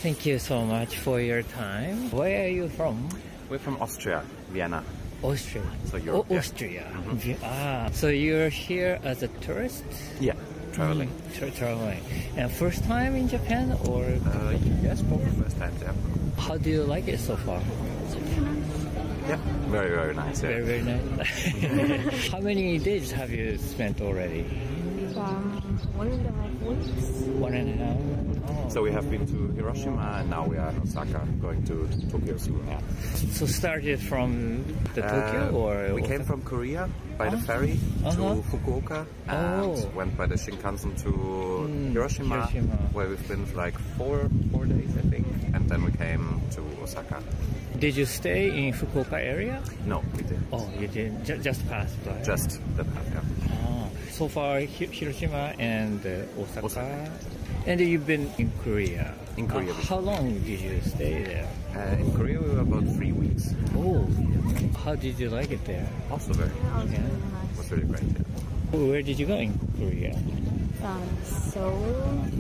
Thank you so much for your time. Where are you from? We're from Austria, Vienna. Austria. So Europe, yeah. Austria. So you're here as a tourist? Yeah, traveling. Traveling. And first time in Japan or? Yes, probably first time, yeah. How do you like it so far? Yeah, very, very nice. Yeah. Very, very nice. How many days have you spent already? 1.5 weeks. 1.5. Oh. So we have been to Hiroshima and now we are in Osaka, going to Tokyo soon. Yeah. So started from the Tokyo or? We came from Korea by the ferry to Fukuoka and went by the Shinkansen to Hiroshima, where we've been for like four days, I think, and then we came to Osaka. Did you stay in Fukuoka area? No, we didn't. Oh, you didn't? Just passed, right? Just the path, yeah. So far, Hiroshima and Osaka. And you've been in Korea. In Korea. How long did you stay there? In Korea we were about 3 weeks. Oh, how did you like it there? Also very nice. Yeah. It was really great, yeah. Where did you go in Korea? Seoul,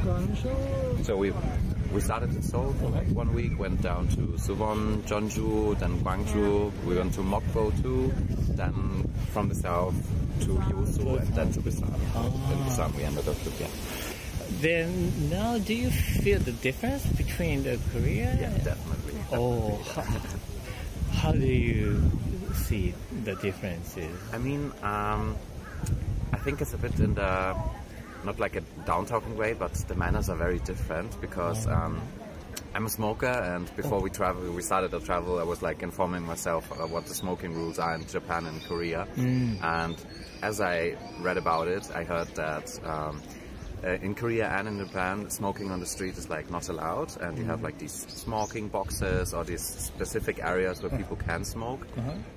Gwangju. So we started in Seoul for like 1 week, went down to Suwon, Jeonju, then Gwangju. We went to Mokpo too, then from the south to Yosu and then to Busan. In Busan we ended up with, yeah. Then now, do you feel the difference between the Korea? Yeah, definitely. Oh, how do you see the differences? I mean, I think it's a bit in the, not like a down-talking way, but the manners are very different because I'm a smoker, and before we started to travel, I was like informing myself what the smoking rules are in Japan and Korea. And as I read about it, I heard that in Korea and in Japan, smoking on the street is like not allowed, and you have like these smoking boxes or these specific areas where people can smoke.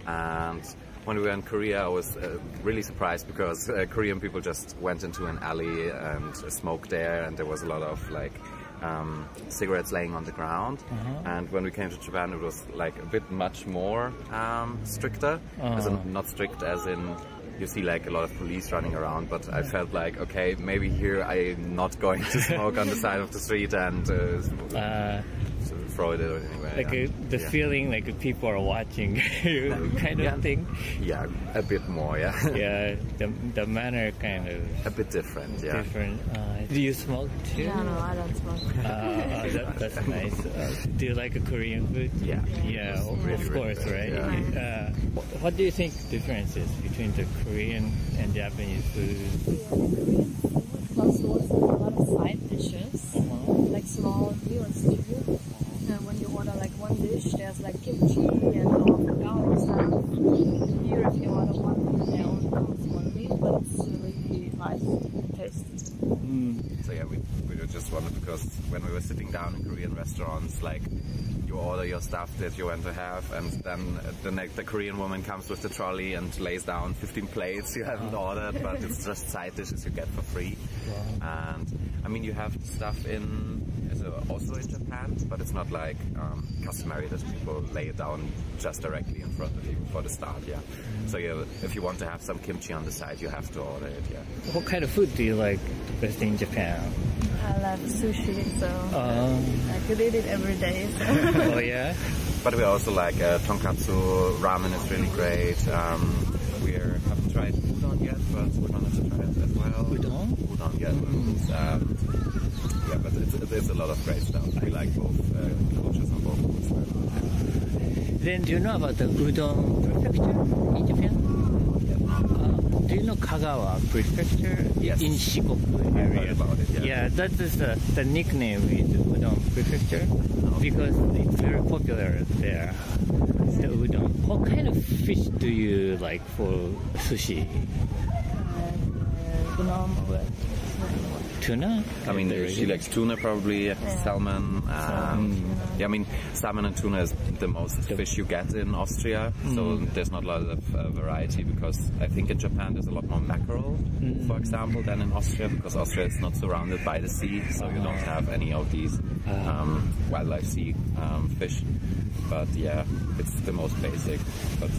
And when we were in Korea, I was really surprised because Korean people just went into an alley and smoked there, and there was a lot of like cigarettes laying on the ground. And when we came to Japan, it was like a bit much more stricter. As in, not strict as in you see like a lot of police running around, but I felt like, okay, maybe here I'm not going to smoke on the side of the street and throw it anyway. Like the feeling like people are watching you kind of thing? Yeah, a bit more, yeah. Yeah, the manner kind of... A bit different, yeah. Different. Do you smoke too? No, I don't smoke. That's nice. Do you like Korean food? Yeah. Yeah, really, of course, really right? Yeah. What do you think the difference is between the Korean and Japanese food? Plus also a lot of side dishes, like small meal and seafood. And when you order like one dish, there's like kimchi and all of the gao stuff. Here, if you order one meal, they only comes one meal, but it's really nice and tasty. So yeah, we were just wondered because when we were sitting down in Korean restaurants, like you order your stuff that you want to have, and then the Korean woman comes with the trolley and lays down 15 plates you haven't ordered, but it's just side dishes you get for free. And I mean, you have stuff also in Japan, but it's not like customary that people lay it down just directly in front of you for the start, yeah. So yeah, if you want to have some kimchi on the side, you have to order it, yeah. What kind of food do you like the best in Japan? I love sushi, so I could eat it every day. So. Oh yeah? But we also like tonkatsu, ramen is really great. We haven't tried udon yet, but we're going to try it as well. Udon? Udon, yeah. Yeah, but there's a lot of great stuff. We like both cultures and both foods. Then do you know about the udon prefecture in Japan? Do you know Kagawa prefecture? Yes. In Shikoku area. I heard about it, yeah. Yeah, that is the nickname is udon prefecture because it's very popular there. The udon. What kind of fish do you like for sushi? Tuna? I mean, she likes tuna probably, salmon. Yeah, I mean, salmon and tuna is the most fish you get in Austria, so there's not a lot of variety because I think in Japan there's a lot more mackerel, for example, than in Austria because Austria is not surrounded by the sea, so you don't have any of these wildlife sea fish. But yeah, it's the most basic. But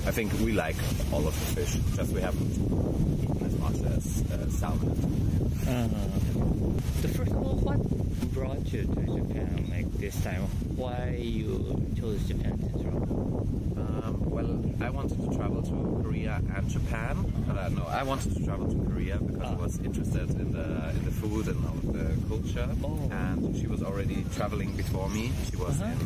I think we like all of the fish, just we haven't eaten as much as salmon. The first of all, what brought you to Japan like this time? Why you chose Japan to travel? Well, I wanted to travel to Korea and Japan. No, I wanted to travel to Korea because I was interested in the food and all the culture. And she was already traveling before me. She was in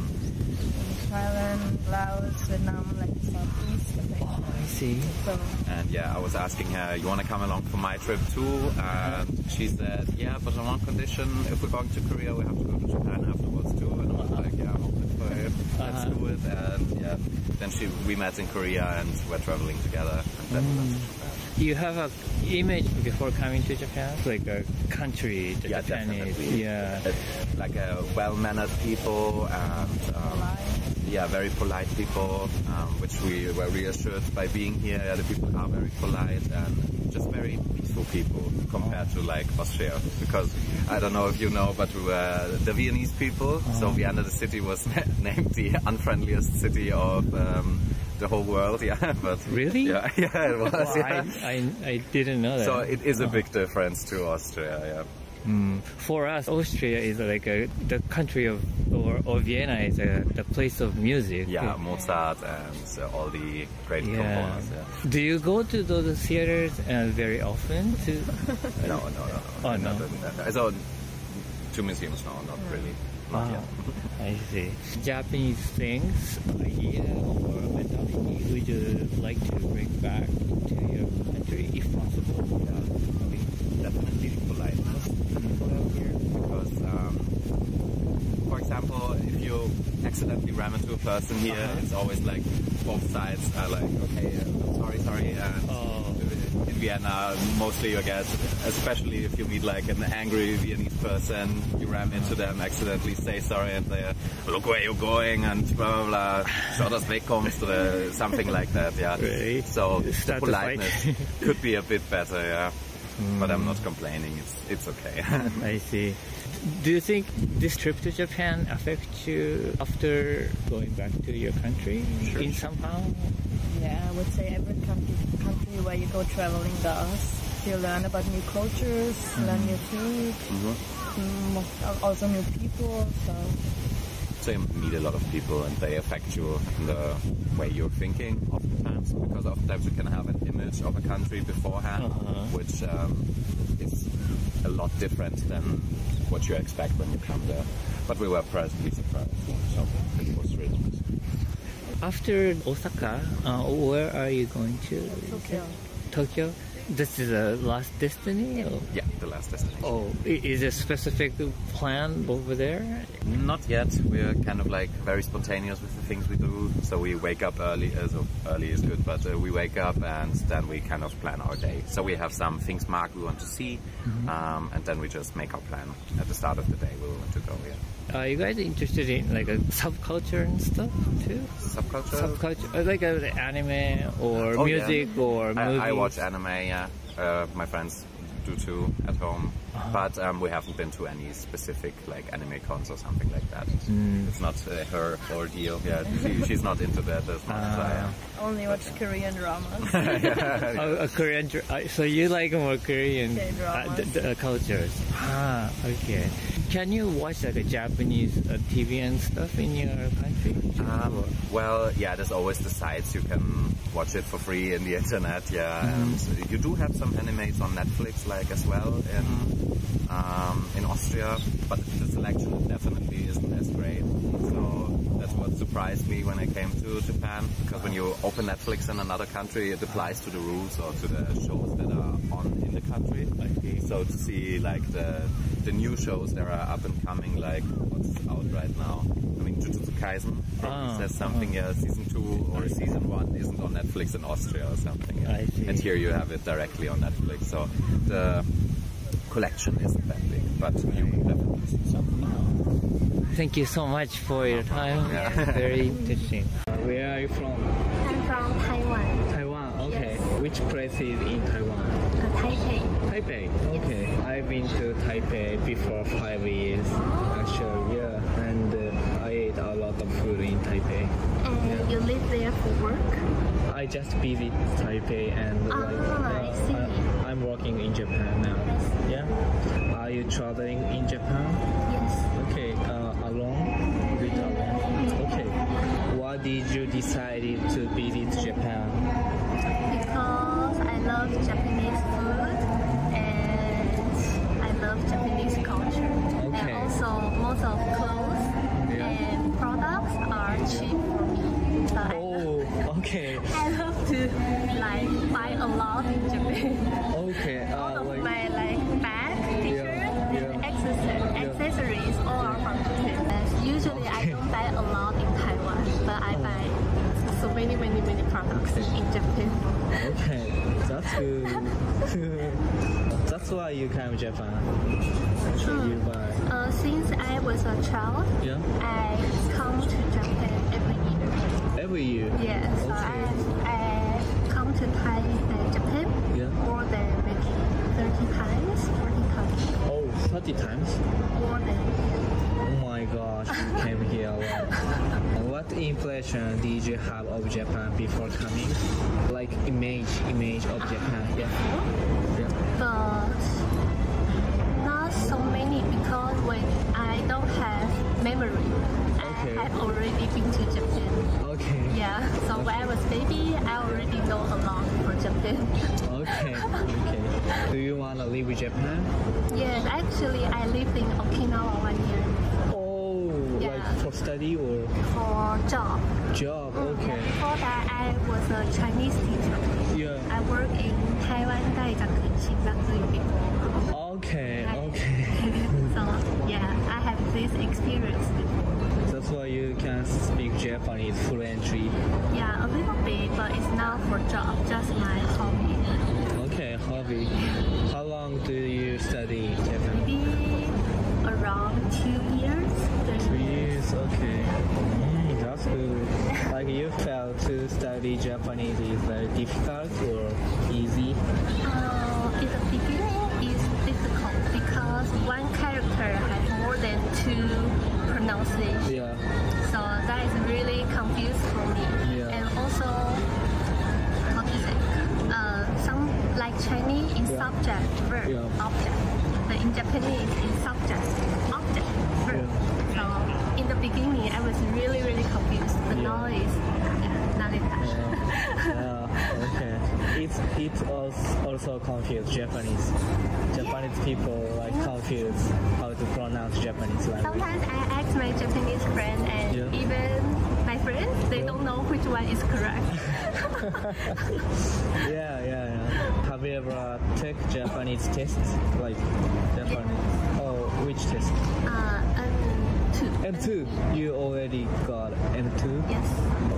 Thailand, Laos, Vietnam, like Southeast. I see. So, and yeah, I was asking her, you want to come along for my trip too? And she said, yeah, but on one condition, if we're going to Korea, we have to go to Japan afterwards too. And I was like, yeah, I'm open for it. Let's do it. And yeah, then we met in Korea and we're traveling together. And then we went to Japan. You have an image before coming to Japan, like a country that Yeah, Japan definitely. is. Yeah. Like well-mannered people and yeah, very polite people, which we were reassured by being here. The people are very polite and just very peaceful people compared to like Austria. Because I don't know if you know, but we were the Viennese people. So Vienna, the city, was named the unfriendliest city of the whole world. Yeah, but Really? yeah, it was. Well, Yeah. I didn't know that. So it is a big difference to Austria. Yeah. For us, Austria is like the country of, or Vienna is the place of music. Yeah, Mozart and all the great Yeah. composers. Yeah. Do you go to those theaters very often? No. Oh, no. So, to museums, no, not really. Not yet. I see. Japanese things, idea or mentality would you like to bring back to your country if possible? Yeah, definitely politeness here because, for example, if you accidentally ram into a person here, it's always like both sides are like, okay, sorry, and in Vienna, mostly you get, especially if you meet like an angry Viennese person, you ram into them, accidentally say sorry, and they look where you're going, and blah blah blah, schau, dass wegkommst, or something like that. Yeah. Really? So Start to politeness fight. could be a bit better. Yeah. But I'm not complaining. It's okay. I see. Do you think this trip to Japan affects you after going back to your country in somehow? yeah, I would say every country where you go traveling does. You learn about new cultures, learn new food, also new people. So you meet a lot of people and they affect you in the way you're thinking oftentimes, because oftentimes you can have an image of a country beforehand, which is a lot different than what you expect when you come there. But we were pleasantly surprised, so it was really nice. After Osaka, where are you going to? Tokyo? This is the last destination? Or? Yeah, the last destination. Oh, is there a specific plan over there? Not yet. We're kind of like very spontaneous with the things we do. So we wake up early, so early is good, but we wake up and then we kind of plan our day. So we have some things marked we want to see, and then we just make our plan at the start of the day where we want to go. Yeah. Are you guys interested in like a subculture and stuff too? Subculture? Like anime or music or movies? I watch anime, yeah. My friends do too at home. But we haven't been to any specific like anime cons or something like that. It's not her ordeal. Yeah, she's not into that as much as I am. Only watch Korean dramas. Korean. So you like more Korean K-dramas. cultures? Okay. Can you watch like a Japanese TV and stuff in your country? Well, yeah, there's always the sites you can watch it for free in the internet. Yeah, and you do have some animes on Netflix, like as well in Austria, but the selection definitely isn't as great. So that's what surprised me when I came to Japan, because when you open Netflix in another country, it applies to the rules or to the shows that are on in the country. So to see like the new shows that are up and coming, like what's out right now. I mean, Jujutsu Kaisen probably says something. Season 2 or season 1 isn't on Netflix in Austria or something. And here you have it directly on Netflix. So the collection isn't that big, but you will definitely see something. Thank you so much for your time. Very interesting. Where are you from? I'm from Taiwan. Taiwan. Okay. Yes. Which place is in Taiwan? Taipei. Taipei. Okay. I've been to Taipei before 5 years. Actually, yeah. And I ate a lot of food in Taipei. And you live there for work? I I just visit Taipei and I see. I'm working in Japan now. Yes. Yeah. Are you traveling in Japan? Yes. Okay. Alone? With alone? Okay. Why did you decide to visit Japan? Because I love Japanese food and I love Japanese culture. Okay. And also most of clothes and products are cheap for me. So Okay. I love to like buy a lot in Japan. Okay. All of my like bag, t-shirt, accessories, all are from Japan. Usually I don't buy a lot in Taiwan, but I buy so many products in Japan. Okay. That's good. That's why you came to Japan. You buy. Since I was a child, Yeah. I come to Japan every year. Every year. Yes, so Okay. I come to Japan Yeah. more than maybe 30 times, 40 times, Oh, 30 times? more than. Oh my gosh, you came here a lot. What impression did you have of Japan before coming? Like image of Japan. Yeah. Yeah. But not so many because when I don't have memory, Okay. I have already been to Japan. Okay. Yeah, so when I was baby, I already know a lot for Japan. Okay. Okay. Do you want to live in Japan? Yes, actually I lived in Okinawa 1 year Oh, Yeah. like for study or for job. job? Okay. Before that, I was a Chinese teacher. Yeah. I work in Taiwan 大学新学院 before. Okay. Okay. So yeah, I have this experience before. That's why you can speak Japanese fluently. Yeah, a little bit, but it's not for job, just my hobby. Okay, hobby. How long do you study Japan? Maybe around 2 years. 2 years. Okay. That's good. Like you felt to study Japanese is very difficult or easy? In the beginning, it's difficult because one character has more than 2 pronunciations. Yeah. So that is really confused for me. Yeah. And also, how to say, some like Chinese in subject, verb, Yeah. object. But in Japanese, in subject, object, verb. So in the beginning, I was really confused. But Yeah. now it's not that much. Yeah. Okay. It's also confused Japanese. Japanese people like confused how to pronounce Japanese language. Sometimes I ask my Japanese friend and Yeah. even my friends, they don't know which one is correct. Yeah. Have you ever take Japanese tests? Like Japanese? Oh, which test? Two. M2. You already got M2? Yes.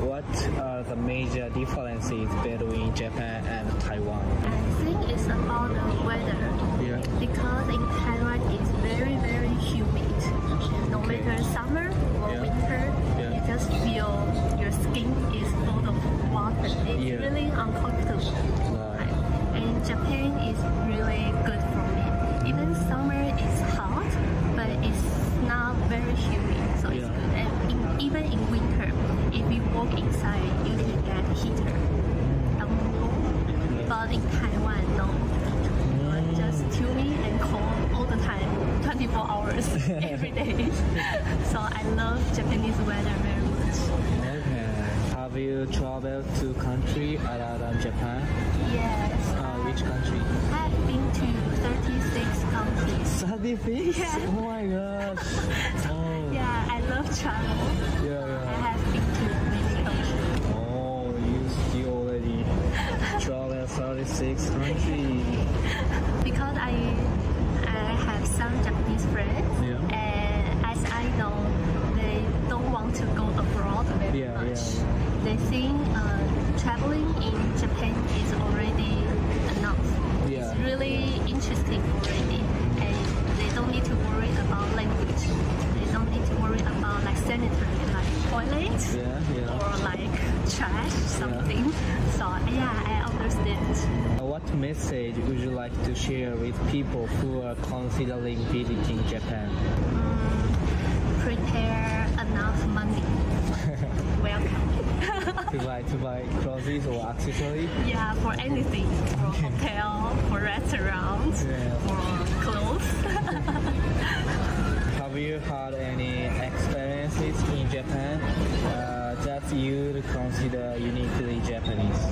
What are the major differences between Japan and Taiwan? I think it's about the weather. Yeah. Because in Taiwan it's very humid. No matter summer or Yeah. winter, Yeah. you just feel your skin is full of water. It's Yeah. really uncomfortable. Right. And Japan is really good for me. Even summer is hot, but it's not very humid, so it's Yeah. good. And even in winter, if you walk inside, you can get heater. But in Taiwan, no. Just humid and cold all the time, 24 hours every day. So I love Japanese weather very much. Okay. Have you traveled to country other than Japan? Yes. Which country? I've been to 36 countries. 36? Yeah. Oh my gosh. Oh. Yeah, I love travel. I Yeah. have been to many countries. Oh, you already traveled 36 countries. Because I have some Japanese friends, Yeah. and as I know, they don't want to go abroad very Yeah, much. yeah. They think traveling in Japan is already enough. Yeah. It's really interesting already, and they don't need to worry about language. They don't need to worry about like sanitary, like toilets Yeah. or like trash, something. So yeah, I understand. What message would you like to share with people who are considering visiting Japan? Prepare enough money. Welcome. To buy like to buy clothes or accessories? Yeah, for anything. For hotel, for restaurants, for clothes. Have you had any experiences in Japan that you consider uniquely Japanese?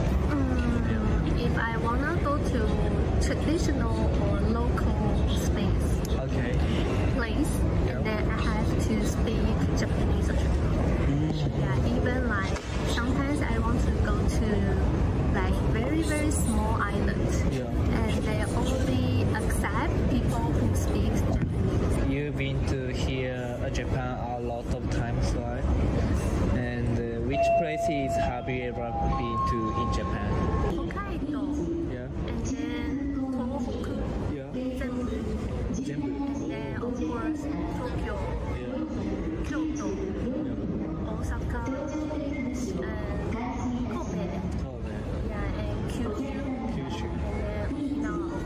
If I wanna go to traditional or local space, place, and then I have to speak Japanese as well. Yeah, even like sometimes I want to go to like very very small islands, and they only accept people who speak Japanese. You've been to here Japan a lot of times, right? And which places have you ever been to in Japan? Hokkaido, and then Tohoku, Zenbu, and then of course Tokyo, Kyoto, Osaka, and Kobe, and Kyushu, and Okinawa,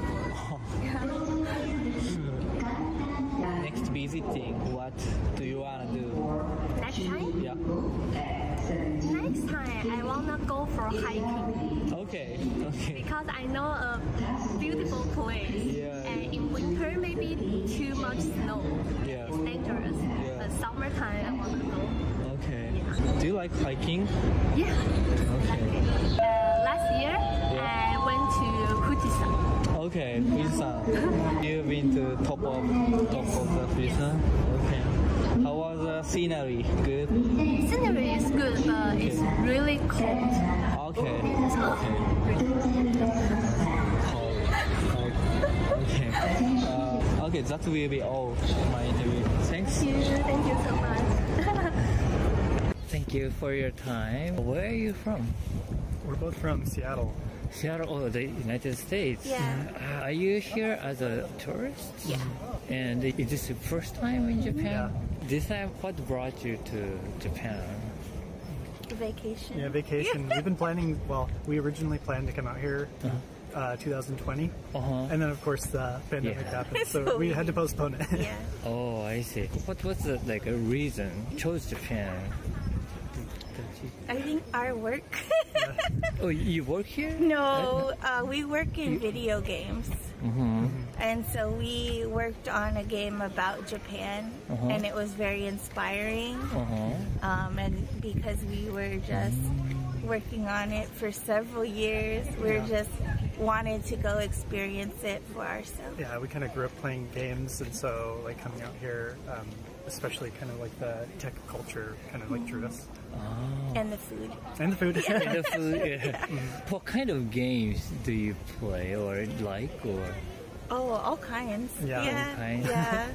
of course. Next visiting, what do you want to do? Next time? Yeah. Next time I wanna go for hiking. Okay. Because I know a beautiful place. And in winter maybe too much snow. It's dangerous. But summertime I wanna go. Okay. Do you like hiking? Yeah. Okay. Last year I went to Fujisan. Okay, Fujisan. You've been to top of the Fujisan? Okay. How was the scenery? Good? Scenery is good, but it's really cold. Okay. Okay, that will be all my interview. Thanks. Thank you so much. Thank you for your time. Where are you from? We're both from Seattle. Seattle, the United States. Yeah. Are you here as a tourist? Yeah. And is this your first time in Japan? Yeah. This time, what brought you to Japan? Vacation. Yeah, vacation. We've been planning, well, we originally planned to come out here 2020. And then, of course, the pandemic happened, so we had to postpone it. Yeah. Oh, I see. What was the, a reason you chose Japan? I think our work. Oh, you work here? No, we work in video games. And so we worked on a game about Japan, and it was very inspiring. And because we were just working on it for several years, we just wanted to go experience it for ourselves. Yeah, we kind of grew up playing games, and so like coming out here, especially kind of like the tech culture kind of like drew us. And the food. And the food. And the food, What kind of games do you play or like? Or Oh, all kinds. Yeah. all kinds? Yeah.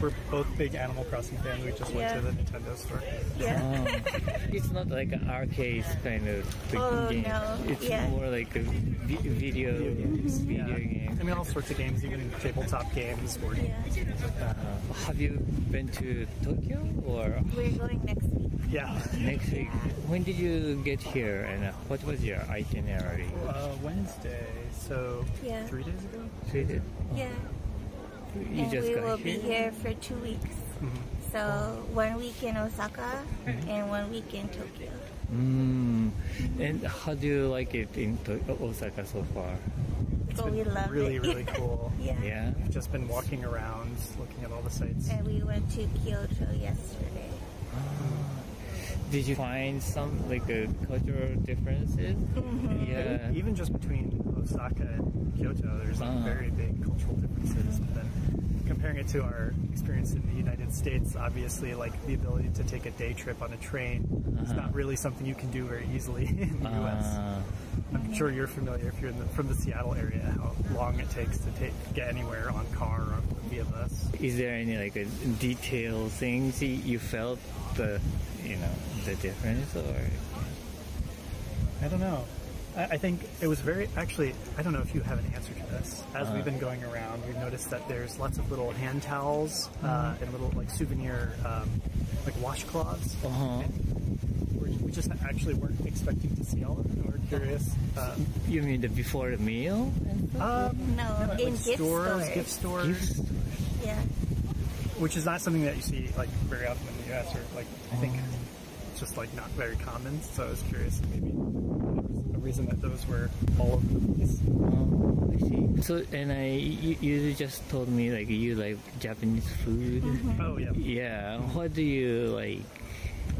We're both big Animal Crossing fans. We just went to the Nintendo store. Yeah. It's not like an arcade kind of game. No. It's more like a video game. I mean, all sorts of games, even tabletop games, board games, things like that. Have you been to Tokyo or We're going next week. Yeah. next week? When did you get here and what was your itinerary? Wednesday, so 3 days ago? Yeah. You And just we got will be here for 2 weeks. So 1 week in Osaka and 1 week in Tokyo. And how do you like it in Osaka so far? So we love Really, it. really cool. Yeah. We've just been walking around, looking at all the sites. And we went to Kyoto yesterday. Did you find some cultural differences? Yeah. Even just between Osaka and Kyoto, there's very big cultural differences. But then comparing it to our experience in the United States, obviously, like the ability to take a day trip on a train is not really something you can do very easily in the U.S. I'm sure you're familiar if you're from the Seattle area how long it takes to get anywhere on car or via bus. Is there any detailed things you felt the difference or? I don't know. I think it was actually, I don't know if you have an answer to this. As we've been going around, we've noticed that there's lots of little hand towels and little souvenir washcloths. We just actually weren't expecting to see all of them. We're curious. You mean before the meal? No, in gift stores. Gift stores. Yeah. Which is not something that you see very often in the U.S. or I think it's just like not very common. So I was curious, maybe there was a reason that those were all over the place. I see. So, and you just told me like you like Japanese food. Oh yeah. Yeah. What do you like?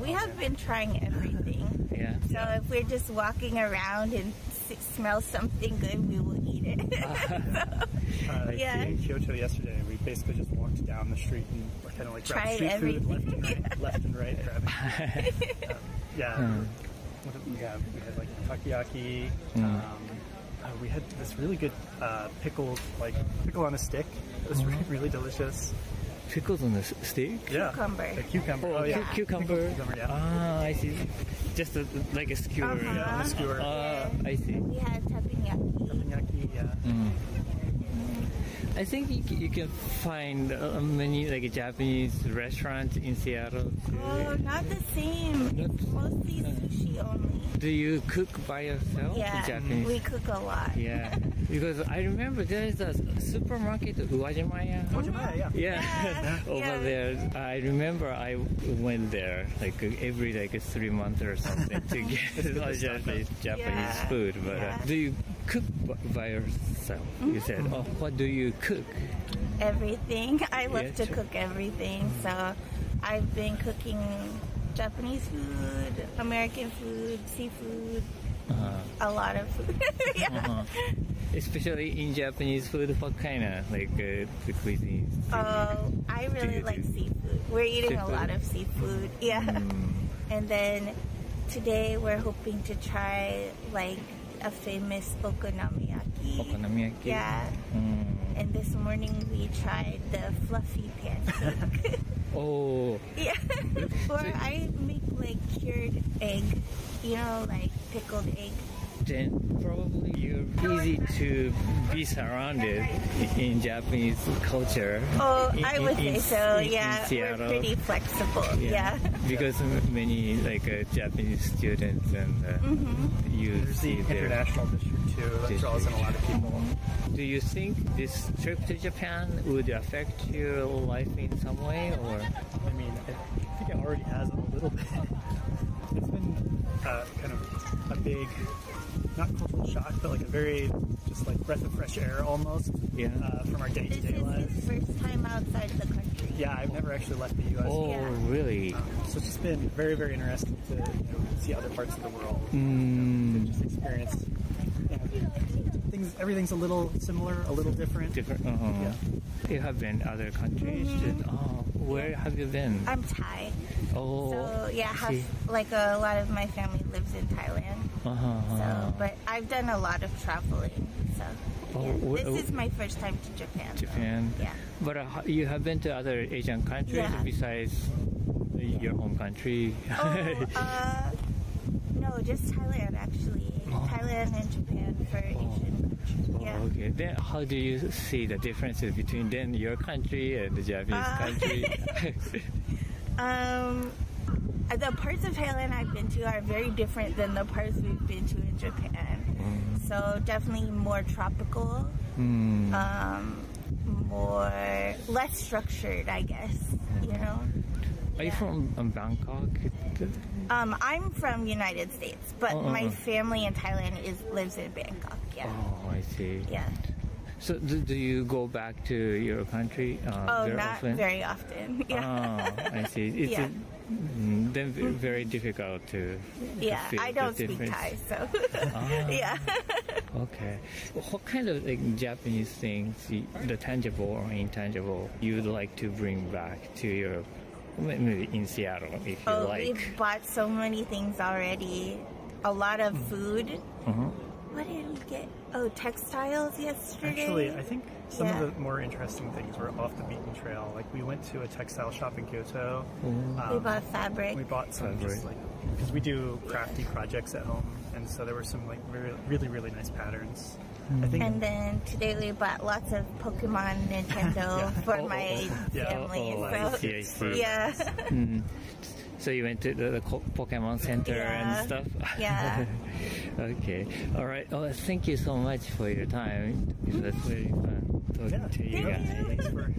We have been trying everything. Yeah. So if we're just walking around and smell something good, we will eat it. Yeah. In Kyoto yesterday, we basically just walked down the street and kind of like grabbed street everything. food left and right, grabbing. What did we have? We had like takoyaki. We had this really good pickle on a stick. It was really delicious. Pickles on the stick? Yeah. Cucumber. A cucumber. Oh, yeah. Cucumber. Cucumber, yeah. Ah, I see. Just like a skewer. Yeah, on a skewer. I see. We had teppanyaki. Teppanyaki, yeah. I think you can find many like Japanese restaurants in Seattle too. Oh, not the same. It's mostly sushi only. Do you cook by yourself? Yeah, Japanese? we cook a lot. Yeah, because I remember there is a supermarket, Uwajimaya. Uwajimaya, yeah. Yeah, over there. I remember I went there like every 3 months or something to get Japanese food. But do you cook by yourself? You said. Oh, what do you cook? Everything. I love to cook everything. So I've been cooking Japanese food, American food, seafood, a lot of food. Especially in Japanese food, what kind of the cuisine? Oh, I really like seafood. We're eating a lot of seafood. Yeah. And then today we're hoping to try like a famous okonomiyaki. Okonomiyaki? Yeah. And this morning we tried the fluffy pancake. Oh. Yeah. Or I make like cured egg, like pickled egg. Then probably you're easy to be surrounded in Japanese culture. Oh, I would say so. In Yeah, Seattle. we're pretty flexible. Yeah. Because many Japanese students and you There's see the international district too that draws in a lot of people. Do you think this trip to Japan would affect your life in some way, or? I mean, I think it already has a little bit. It's been kind of a big, not cultural shock, but like a very just like breath of fresh air almost from our day-to-day lives. This is his first time outside the country. Yeah, I've never actually left the U.S. Oh, really? So it's just been very, very interesting to see other parts of the world and just experience things. Everything's a little similar, a little different. Yeah. You have been other countries. Where have you been? I'm Thai. Oh. So yeah, like a lot of my family lives in Thailand. So, but I've done a lot of traveling. So this is my first time to Japan. Japan. Yeah. But you have been to other Asian countries besides your home country? No, just Thailand actually. Thailand and Japan for Asian. Yeah. Okay. Then how do you see the differences between your country and the Japanese country? The parts of Thailand I've been to are very different than the parts we've been to in Japan. So definitely more tropical, less structured, I guess. Are you from Bangkok? I'm from United States, but my family in Thailand lives in Bangkok. Yeah. Oh, I see. Yeah. So do you go back to your country very often? Very often. Yeah. Oh, I see. It's then very difficult to feel I don't the speak difference. Thai, so yeah. Okay. What kind of Japanese things, the tangible or intangible, you'd like to bring back to your maybe in Seattle if you like? We've bought so many things already. A lot of food. What did we get? Oh, textiles yesterday. Actually, I think some of the more interesting things were off the beaten trail. Like we went to a textile shop in Kyoto. We bought fabric. We bought some just because we do crafty projects at home, and so there were some really, really nice patterns. I think. And then today we bought lots of Pokemon Nintendo for my family. I see. Yeah. So you went to the Pokemon Center and stuff? Yeah. Okay. All right. Oh, thank you so much for your time. It was very fun talking to you guys. Thanks for